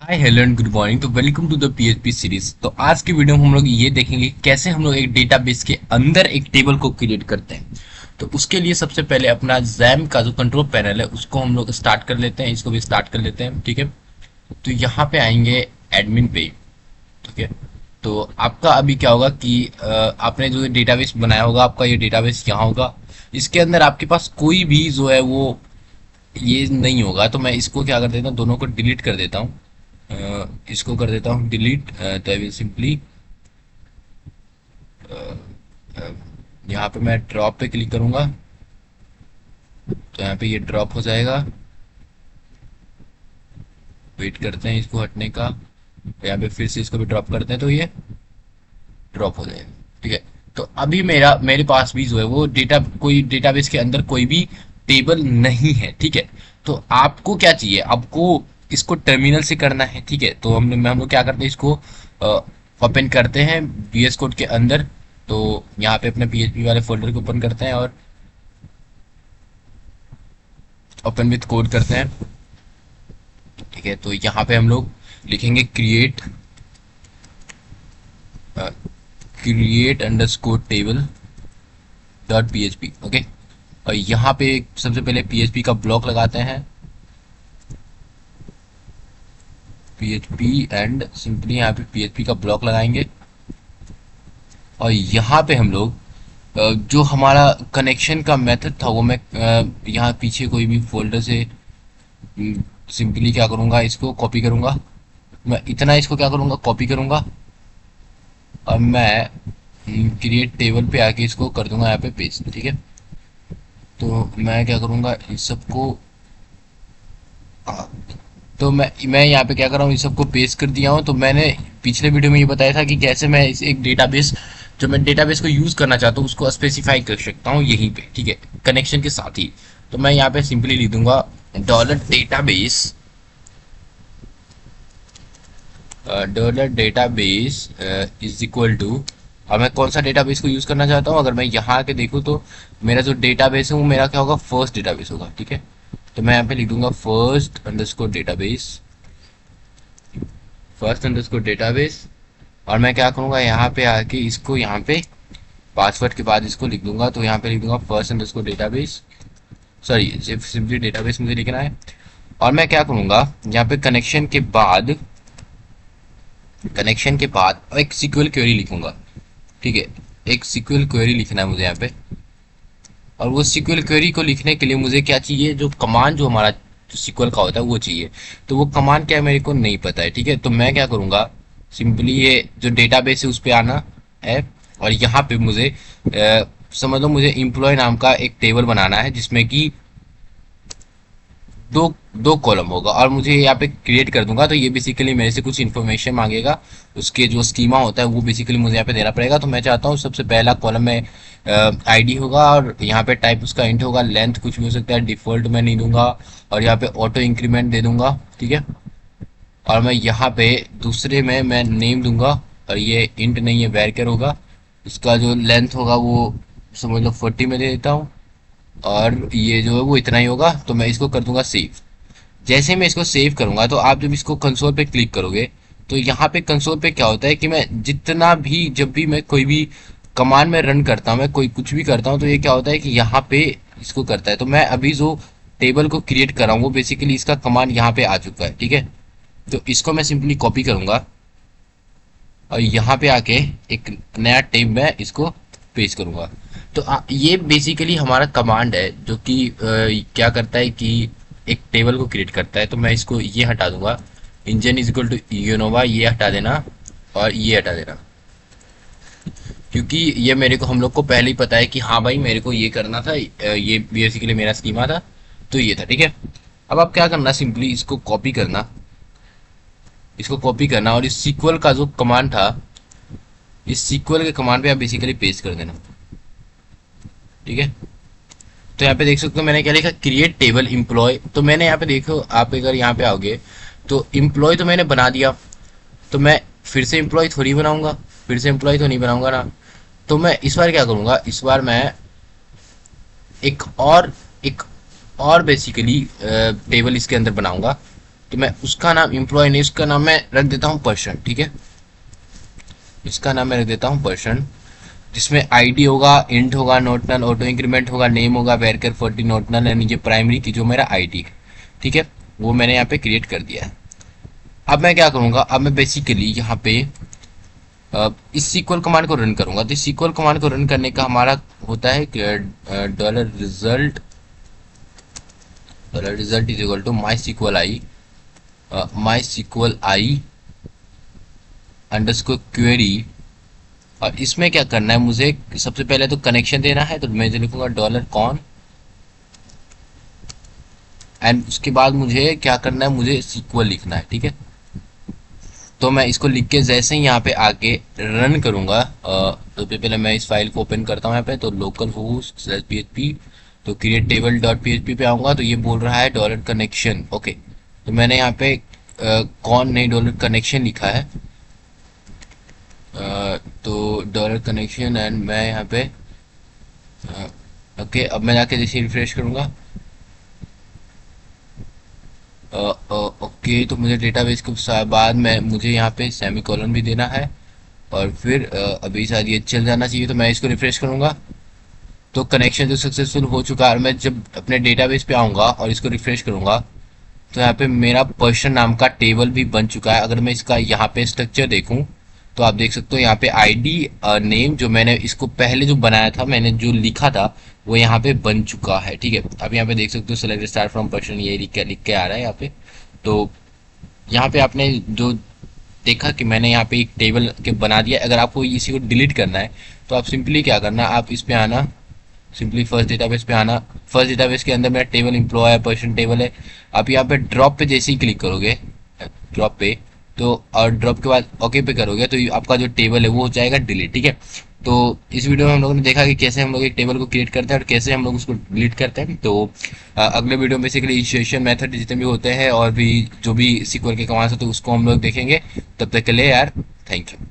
Hi hello and good morning. तो welcome to the PHP series. तो आज की वीडियो में हम लोग ये देखेंगे कैसे हम लोग एक डेटाबेस के अंदर एक टेबल को क्रिएट करते हैं। तो उसके लिए सबसे पहले अपना जैम का जो कंट्रोल पैनल है उसको हम लोग स्टार्ट कर लेते हैं, इसको भी स्टार्ट कर लेते हैं। ठीक है, तो यहाँ पे आएंगे एडमिन पे। ठीक है, तो आपका अभी क्या होगा कि आपने जो डेटाबेस बनाया होगा, आपका ये डेटाबेस यहाँ होगा। इसके अंदर आपके पास कोई भी जो है वो ये नहीं होगा। तो मैं इसको क्या कर देता हूँ, दोनों को डिलीट कर देता हूँ। इसको कर देता हूँ डिलीट। तो आई विल सिंपली यहाँ पे मैं ड्रॉप पे क्लिक करूंगा, तो यहाँ पे ये ड्रॉप हो जाएगा। वेट करते हैं इसको हटने का, यहाँ पे फिर से इसको भी ड्रॉप करते हैं तो ये ड्रॉप हो जाएगा। ठीक है, तो अभी मेरे पास भी जो है वो कोई डेटाबेस के अंदर कोई भी टेबल नहीं है। ठीक है, तो आपको क्या चाहिए, आपको इसको टर्मिनल से करना है। ठीक है, तो हम लोग क्या करते हैं, इसको ओपन करते हैं VS कोड के अंदर। तो यहाँ पे अपने PHP वाले फोल्डर को ओपन करते हैं और ओपन विथ कोड करते हैं। ठीक है, तो यहाँ पे हम लोग लिखेंगे create underscore table dot PHP। Okay, और यहाँ पे सबसे पहले PHP का ब्लॉक लगाते हैं, PHP एंड सिंपली यहाँ पे PHP का ब्लॉक लगाएंगे। और यहाँ पे हम लोग जो हमारा कनेक्शन का मेथड था वो मैं यहाँ पीछे कोई भी फोल्डर से सिंपली क्या करूँगा, इसको कॉपी करूँगा। मैं इतना इसको क्या करूँगा, कॉपी करूँगा और मैं क्रिएट टेबल पे आके इसको कर दूंगा यहाँ पे पेस्ट। ठीक है, तो मैं क्या करूँगा, इस सबको तो मैं यहाँ पे क्या कर रहा हूँ, इस सबको पेस्ट कर दिया हूँ। तो मैंने पिछले वीडियो में ये बताया था कि कैसे मैं इस एक डेटाबेस जो मैं डेटाबेस को यूज करना चाहता हूँ उसको स्पेसिफाई कर सकता हूँ यहीं पे। ठीक है, कनेक्शन के साथ ही। तो मैं यहाँ पे सिंपली लिख दूंगा dollar database is equal to. अब मैं कौन सा डेटाबेस को यूज करना चाहता हूँ, अगर मैं यहाँ आके देखूँ तो मेरा जो डेटाबेस है वो मेरा क्या होगा, फर्स्ट डेटाबेस होगा। ठीक है, तो मैं यहाँ पे लिख दूंगा फर्स्ट अंडरस्कोर डेटाबेस। और मैं क्या करूँगा, यहाँ पे आके इसको यहाँ पे पासवर्ड के बाद इसको लिख दूंगा। तो यहाँ पे लिख दूंगा फर्स्ट अंडरस्कोर डेटाबेस, सॉरी सिर्फ सिंपली डेटाबेस मुझे लिखना है। और मैं क्या करूँगा, यहाँ पे कनेक्शन के बाद एक सिक्वल क्वेरी लिखूंगा। ठीक है, एक सिक्वल क्वेरी लिखना है मुझे यहाँ पे। और वो सिक्वल क्वेरी को लिखने के लिए मुझे क्या चाहिए, जो कमांड जो हमारा जो सिक्वल का होता है वो चाहिए। तो वो कमांड क्या है मेरे को नहीं पता है। ठीक है, तो मैं क्या करूँगा, सिंपली ये जो डेटाबेस है उस पर आना है। और यहाँ पे मुझे समझ लो मुझे एम्प्लॉय नाम का एक टेबल बनाना है जिसमें कि दो दो कॉलम होगा। और मुझे यहाँ पे क्रिएट कर दूंगा, तो ये बेसिकली मेरे से कुछ इन्फॉर्मेशन मांगेगा। उसके जो स्कीमा होता है वो बेसिकली मुझे यहाँ पे देना पड़ेगा। तो मैं चाहता हूँ सबसे पहला कॉलम में आईडी होगा और यहाँ पे टाइप उसका इंट होगा, लेंथ कुछ भी हो सकता है, डिफॉल्ट मैं नहीं दूंगा। और यहाँ पे ऑटो इंक्रीमेंट दे दूंगा। ठीक है, और मैं यहाँ पे दूसरे में मैं नेम दूंगा, और ये इंट नहीं है वैरियर होगा। इसका जो लेंथ होगा वो समझ लो 40 में दे देता हूँ। और ये जो है वो इतना ही होगा। तो मैं इसको कर दूंगा सेव। जैसे मैं इसको सेव करूंगा तो आप जब इसको कंसोल पे क्लिक करोगे तो यहाँ पे कंसोल पे क्या होता है कि मैं जितना भी जब भी मैं कोई भी कमांड में रन करता हूँ, मैं कोई कुछ भी करता हूँ, तो ये क्या होता है कि यहाँ पे इसको करता है। तो मैं अभी जो टेबल को क्रिएट कर रहा हूँ वो बेसिकली इसका कमांड यहाँ पे आ चुका है। ठीक है, तो इसको मैं सिंपली कॉपी करूंगा और यहाँ पे आके एक नया टेब में इसको पेस्ट करूंगा। तो ये बेसिकली हमारा कमांड है जो कि क्या करता है कि एक टेबल को क्रिएट करता है। तो मैं इसको ये हटा दूंगा, इंजन इज इक्वल टू यूनोवा, ये हटा देना और ये हटा देना, क्योंकि ये मेरे को हम लोग को पहले ही पता है कि हाँ भाई मेरे को ये करना था। ये बेसिकली मेरा स्कीमा था, तो ये था। ठीक है, अब आप क्या करना, सिंपली इसको कॉपी करना और इस सीक्वल का जो कमांड था, इस सीक्वल के कमांड पे आप बेसिकली पेस्ट कर देना। ठीक है, तो यहाँ पे देख सकते हो मैंने क्या लिखा, क्रिएट टेबल एम्प्लॉय। तो मैंने यहाँ पे देखो, आप अगर यहाँ पे आओगे तो एम्प्लॉय तो मैंने बना दिया। तो मैं फिर से एम्प्लॉय थोड़ी बनाऊंगा, फिर से एम्प्लॉय तो नहीं बनाऊंगा ना। तो मैं इस बार क्या करूंगा, इस बार मैं एक और बेसिकली टेबल इसके अंदर बनाऊंगा। तो मैं उसका नाम एम्प्लॉय नहीं, उसका नाम मैं रख देता हूँ पर्सन, ठीक है। इसका नाम मैं रख देता हूँ पर्सन, जिसमें आईडी होगा, इंट होगा, नॉट नल, ऑटो इंक्रीमेंट होगा, नेम होगा, वेरकर 40 नॉट नल, एंड नीचे प्राइमरी की जो मेरा आईडी है, ठीक है, वो मैंने यहाँ पे क्रिएट कर दिया है। अब मैं क्या करूँगा, अब मैं बेसिकली यहाँ पे इस सीक्वल कमांड को रन करूंगा। तो सीक्वल कमांड को रन करने का हमारा होता है dollar result is equal to MySQL I underscore query. और इसमें क्या करना है, मुझे सबसे पहले तो कनेक्शन देना है, तो मैं लिखूंगा डॉलर कॉन, एंड उसके बाद मुझे क्या करना है, मुझे सीक्वल लिखना है, ठीक है। तो मैं इसको लिख के जैसे ही यहाँ पे आके रन करूंगा, तो पहले मैं इस फाइल को ओपन करता हूँ यहाँ पे, तो लोकल होस्ट स्लैश php, तो क्रिएट टेबल डॉट php पे आऊंगा, तो ये बोल रहा है डॉलर कनेक्शन, ओके। तो मैंने यहाँ पे कौन नहीं डॉलर कनेक्शन लिखा है, तो डॉलर कनेक्शन, एंड मैं यहाँ पे ओके। अब मैं जाके जैसे रिफ्रेश करूंगा, ओके, तो मुझे डेटाबेस के बाद में मुझे यहाँ पे सेमी कॉलन भी देना है, और फिर अभी शायद ये चल जाना चाहिए, तो मैं इसको रिफ्रेश करूंगा, तो कनेक्शन जो सक्सेसफुल हो चुका है। और मैं जब अपने डेटाबेस पे आऊंगा और इसको रिफ्रेश करूंगा, तो यहाँ पे मेरा पर्सन नाम का टेबल भी बन चुका है। अगर मैं इसका यहाँ पे स्ट्रक्चर देखूं, तो आप देख सकते हो यहाँ पे आईडी नेम जो मैंने इसको पहले जो बनाया था, मैंने जो लिखा था, वो यहाँ पे बन चुका है, ठीक है। अब यहाँ पे देख सकते हो सेलेक्ट स्टार फ्रॉम पर्सन, ये लिख के आ रहा है यहाँ पे। तो यहाँ पे आपने जो देखा कि मैंने यहाँ पे एक टेबल के बना दिया। अगर आपको इसी को डिलीट करना है, तो आप सिंपली क्या करना, आप इस पे आना, सिंपली फर्स्ट डेटाबेस पे आना। फर्स्ट डेटाबेस के अंदर मेरा टेबल एम्प्लॉय है, पर्सन टेबल है। आप यहाँ पे ड्रॉप पे जैसे ही क्लिक करोगे, ड्रॉप पे, तो और ड्रॉप के बाद ओके पे करोगे, तो आपका जो टेबल है वो हो जाएगा डिलीट, ठीक है। तो इस वीडियो में हम लोगों ने देखा कि कैसे हम लोग एक टेबल को क्रिएट करते हैं और कैसे हम लोग उसको डिलीट करते हैं। तो अगले वीडियो में बेसिकली इनिशिएशन मेथड जितने भी होते हैं और भी जो भी सीक्वल के कमांड्स होते हैं उसको हम लोग देखेंगे। तब तक के लिए यार, थैंक यू।